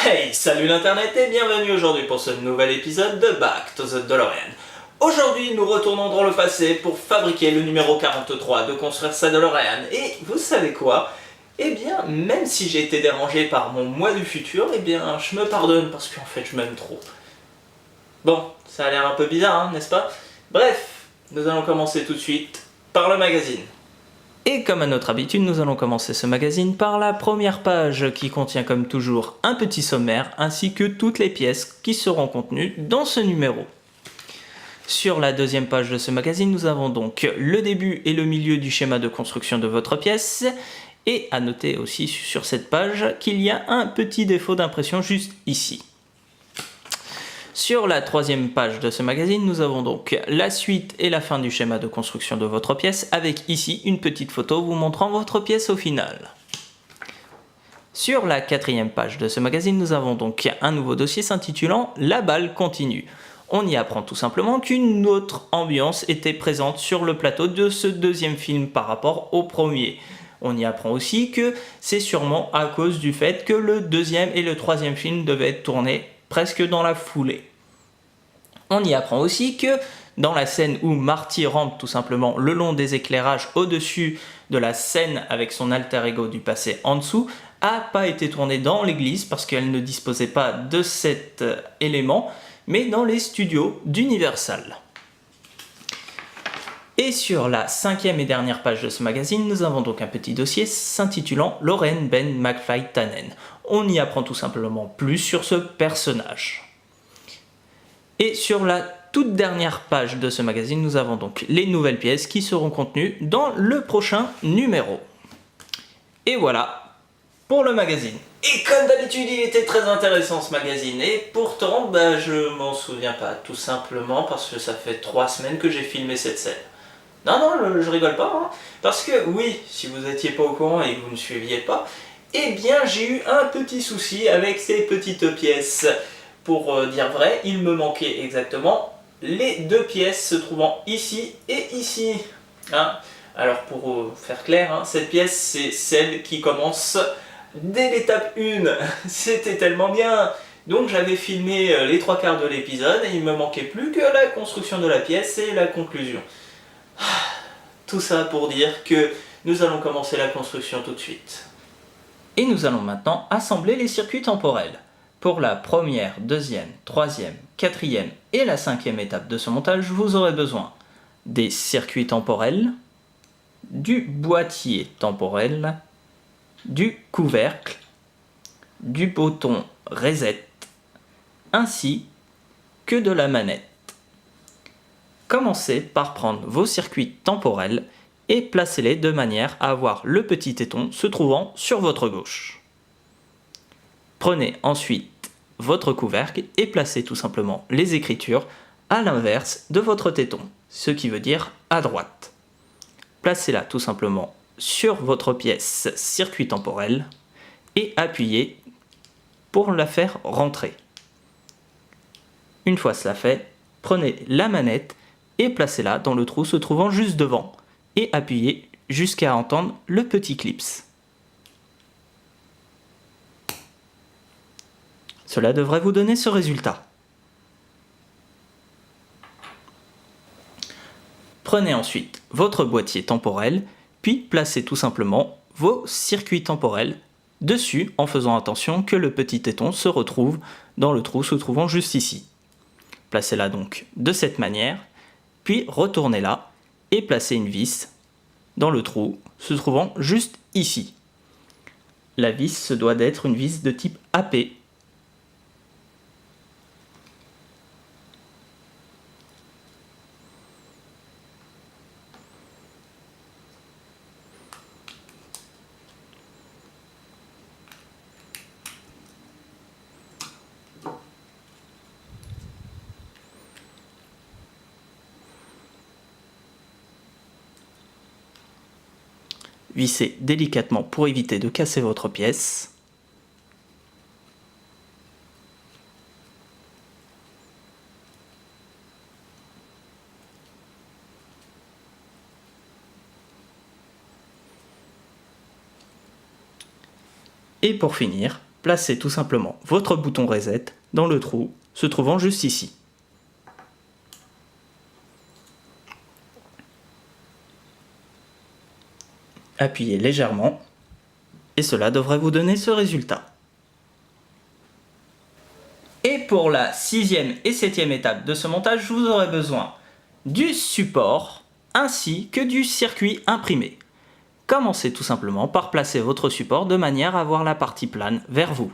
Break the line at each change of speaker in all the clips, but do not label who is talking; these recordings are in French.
Hey, salut l'internet et bienvenue aujourd'hui pour ce nouvel épisode de Back to the DeLorean. Aujourd'hui, nous retournons dans le passé pour fabriquer le numéro 43 de construire sa DeLorean. Et vous savez quoi? Eh bien, même si j'ai été dérangé par mon moi du futur, eh bien, je me pardonne parce qu'en fait, je m'aime trop. Bon, ça a l'air un peu bizarre, hein, n'est-ce pas? Bref, nous allons commencer tout de suite par le magazine. Et comme à notre habitude, nous allons commencer ce magazine par la première page qui contient comme toujours un petit sommaire ainsi que toutes les pièces qui seront contenues dans ce numéro. Sur la deuxième page de ce magazine, nous avons donc le début et le milieu du schéma de construction de votre pièce. Et à noter aussi sur cette page qu'il y a un petit défaut d'impression juste ici. Sur la troisième page de ce magazine, nous avons donc la suite et la fin du schéma de construction de votre pièce, avec ici une petite photo vous montrant votre pièce au final. Sur la quatrième page de ce magazine, nous avons donc un nouveau dossier s'intitulant « La balle continue ». On y apprend tout simplement qu'une autre ambiance était présente sur le plateau de ce deuxième film par rapport au premier. On y apprend aussi que c'est sûrement à cause du fait que le deuxième et le troisième film devaient être tournés presque dans la foulée. On y apprend aussi que dans la scène où Marty rampe tout simplement le long des éclairages au-dessus de la scène avec son alter ego du passé en dessous, n'a pas été tournée dans l'église parce qu'elle ne disposait pas de cet élément, mais dans les studios d'Universal. Et sur la cinquième et dernière page de ce magazine, nous avons donc un petit dossier s'intitulant Loren Ben McFly Tannen. On y apprend tout simplement plus sur ce personnage. Et sur la toute dernière page de ce magazine, nous avons donc les nouvelles pièces qui seront contenues dans le prochain numéro. Et voilà pour le magazine. Et comme d'habitude, il était très intéressant ce magazine, et pourtant, je m'en souviens pas, tout simplement parce que ça fait 3 semaines que j'ai filmé cette scène. Non, je rigole pas, hein, parce que oui, si vous n'étiez pas au courant et que vous ne suiviez pas, eh bien j'ai eu un petit souci avec ces petites pièces. Pour dire vrai, il me manquait exactement les 2 pièces se trouvant ici et ici. Hein, alors pour faire clair, hein, cette pièce c'est celle qui commence dès l'étape 1. C'était tellement bien. Donc j'avais filmé les 3 quarts de l'épisode et il me manquait plus que la construction de la pièce et la conclusion. Tout ça pour dire que nous allons commencer la construction tout de suite. Et nous allons maintenant assembler les circuits temporels. Pour la première, deuxième, troisième, quatrième et la cinquième étape de ce montage, vous aurez besoin des circuits temporels, du boîtier temporel, du couvercle, du bouton reset, ainsi que de la manette. Commencez par prendre vos circuits temporels et placez-les de manière à avoir le petit téton se trouvant sur votre gauche. Prenez ensuite votre couvercle et placez tout simplement les écritures à l'inverse de votre téton, ce qui veut dire à droite. Placez-la tout simplement sur votre pièce circuit temporel et appuyez pour la faire rentrer. Une fois cela fait, prenez la manette et placez-la dans le trou se trouvant juste devant et appuyez jusqu'à entendre le petit clips. Cela devrait vous donner ce résultat. Prenez ensuite votre boîtier temporel, puis placez tout simplement vos circuits temporels dessus en faisant attention que le petit téton se retrouve dans le trou se trouvant juste ici. Placez-la donc de cette manière, puis retournez-la et placez une vis dans le trou se trouvant juste ici. La vis se doit d'être une vis de type AP. Vissez délicatement pour éviter de casser votre pièce. Et pour finir, placez tout simplement votre bouton reset dans le trou se trouvant juste ici. Appuyez légèrement et cela devrait vous donner ce résultat. Et pour la 6e et 7e étape de ce montage, vous aurez besoin du support ainsi que du circuit imprimé. Commencez tout simplement par placer votre support de manière à avoir la partie plane vers vous.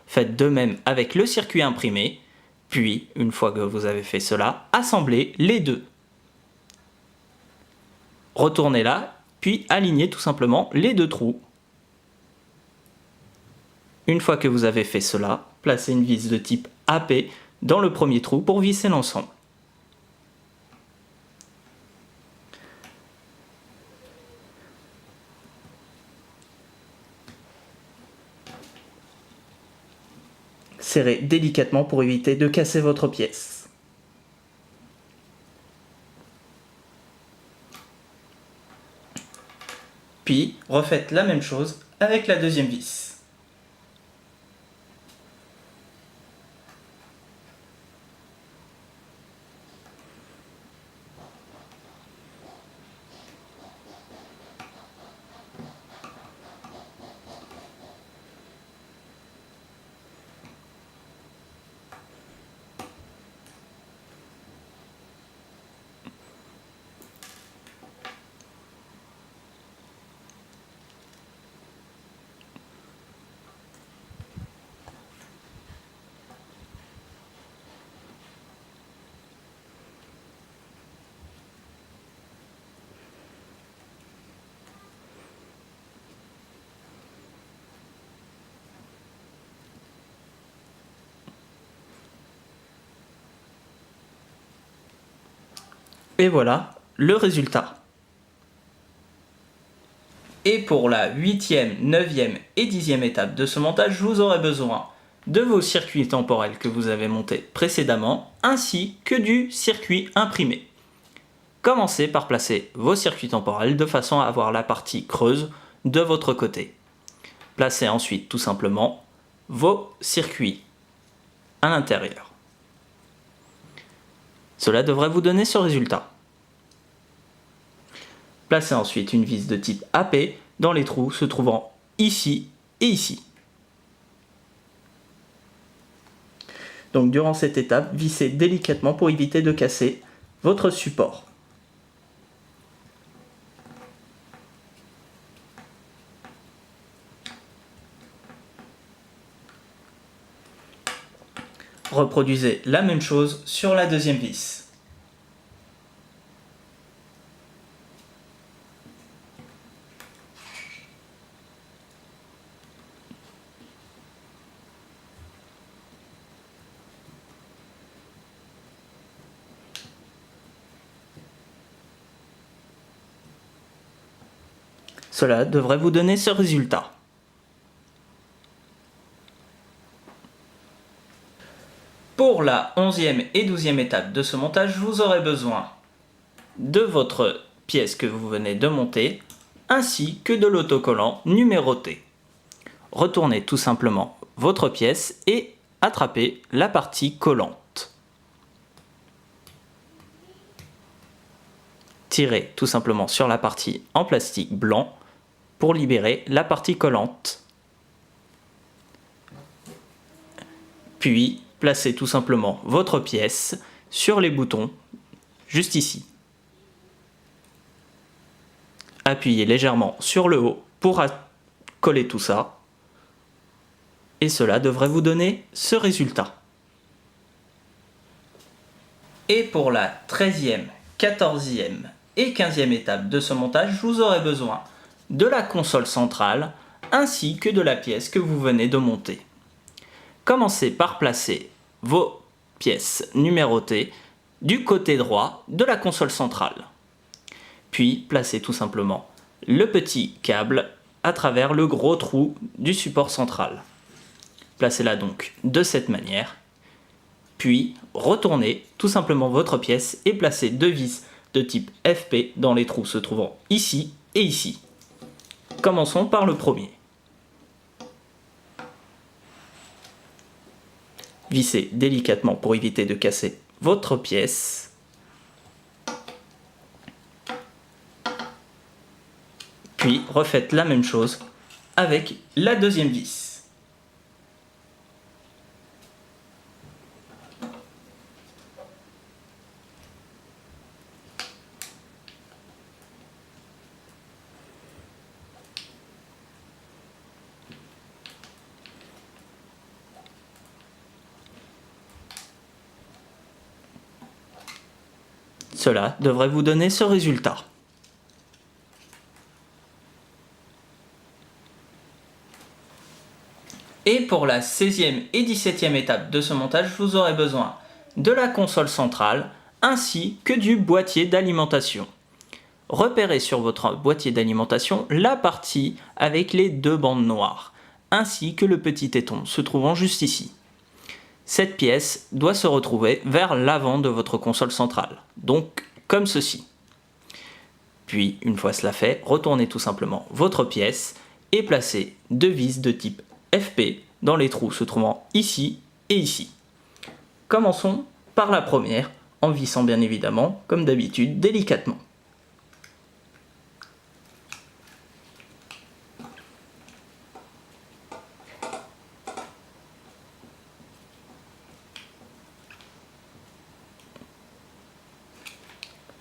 Faites de même avec le circuit imprimé, puis une fois que vous avez fait cela, assemblez les deux. Retournez là, puis alignez tout simplement les deux trous. Une fois que vous avez fait cela, placez une vis de type AP dans le premier trou pour visser l'ensemble. Serrez délicatement pour éviter de casser votre pièce. Puis, refaites la même chose avec la deuxième vis. Et voilà le résultat. Et pour la 8e, 9e et 10e étape de ce montage, vous aurez besoin de vos circuits temporels que vous avez montés précédemment, ainsi que du circuit imprimé. Commencez par placer vos circuits temporels de façon à avoir la partie creuse de votre côté. Placez ensuite tout simplement vos circuits à l'intérieur. Cela devrait vous donner ce résultat. Placez ensuite une vis de type AP dans les trous se trouvant ici et ici. Donc durant cette étape, vissez délicatement pour éviter de casser votre support. Reproduisez la même chose sur la deuxième vis. Cela devrait vous donner ce résultat. Pour la 11e et 12e étape de ce montage, vous aurez besoin de votre pièce que vous venez de monter, ainsi que de l'autocollant numéroté. Retournez tout simplement votre pièce et attrapez la partie collante. Tirez tout simplement sur la partie en plastique blanc pour libérer la partie collante. Puis, placez tout simplement votre pièce sur les boutons, juste ici. Appuyez légèrement sur le haut pour coller tout ça. Et cela devrait vous donner ce résultat. Et pour la 13e, 14e et 15e étape de ce montage, vous aurez besoin de la console centrale ainsi que de la pièce que vous venez de monter. Commencez par placer vos pièces numérotées du côté droit de la console centrale. Puis placez tout simplement le petit câble à travers le gros trou du support central. Placez-la donc de cette manière. Puis retournez tout simplement votre pièce et placez deux vis de type FP dans les trous se trouvant ici et ici. Commençons par le premier. Vissez délicatement pour éviter de casser votre pièce. Puis refaites la même chose avec la deuxième vis. Cela devrait vous donner ce résultat. Et pour la 16e et 17e étape de ce montage, vous aurez besoin de la console centrale ainsi que du boîtier d'alimentation. Repérez sur votre boîtier d'alimentation la partie avec les deux bandes noires, ainsi que le petit téton se trouvant juste ici. Cette pièce doit se retrouver vers l'avant de votre console centrale, donc comme ceci. Puis, une fois cela fait, retournez tout simplement votre pièce et placez deux vis de type FP dans les trous se trouvant ici et ici. Commençons par la première, en vissant bien évidemment, comme d'habitude, délicatement.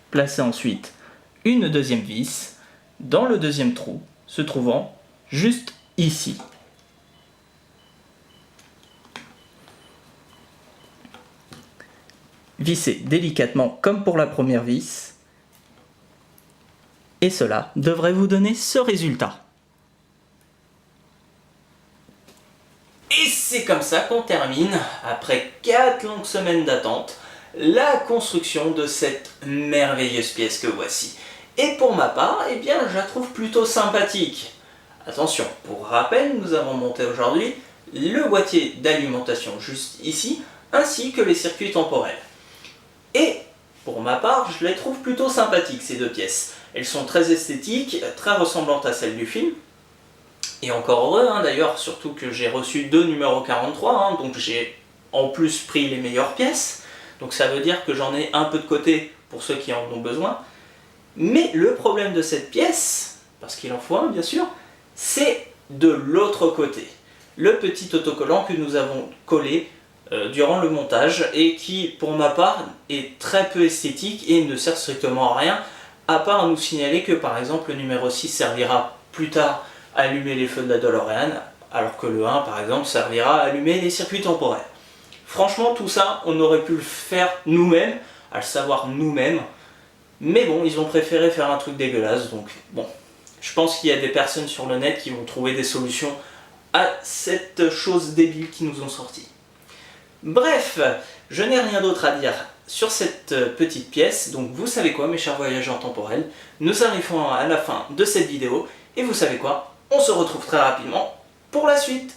Placez ensuite une deuxième vis dans le deuxième trou, se trouvant juste ici. Vissez délicatement comme pour la première vis, et cela devrait vous donner ce résultat. Et c'est comme ça qu'on termine, après 4 longues semaines d'attente, la construction de cette merveilleuse pièce que voici. Et pour ma part, eh bien, je la trouve plutôt sympathique. Attention, pour rappel, nous avons monté aujourd'hui le boîtier d'alimentation juste ici, ainsi que les circuits temporels. Et pour ma part, je les trouve plutôt sympathiques ces deux pièces. Elles sont très esthétiques, très ressemblantes à celles du film. Et encore heureux d'ailleurs, surtout que j'ai reçu 2 numéros 43, donc j'ai en plus pris les meilleures pièces. Donc ça veut dire que j'en ai un peu de côté pour ceux qui en ont besoin. Mais le problème de cette pièce, parce qu'il en faut un bien sûr, c'est de l'autre côté. Le petit autocollant que nous avons collé durant le montage et qui, pour ma part, est très peu esthétique et ne sert strictement à rien, à part à nous signaler que par exemple le numéro 6 servira plus tard à allumer les feux de la DeLorean, alors que le 1 par exemple servira à allumer les circuits temporels. Franchement, tout ça, on aurait pu le faire nous-mêmes, à le savoir nous-mêmes, mais bon, ils ont préféré faire un truc dégueulasse, donc bon. Je pense qu'il y a des personnes sur le net qui vont trouver des solutions à cette chose débile qui nous ont sorti. Bref, je n'ai rien d'autre à dire sur cette petite pièce, donc vous savez quoi mes chers voyageurs temporels, nous arrivons à la fin de cette vidéo, et vous savez quoi, on se retrouve très rapidement pour la suite.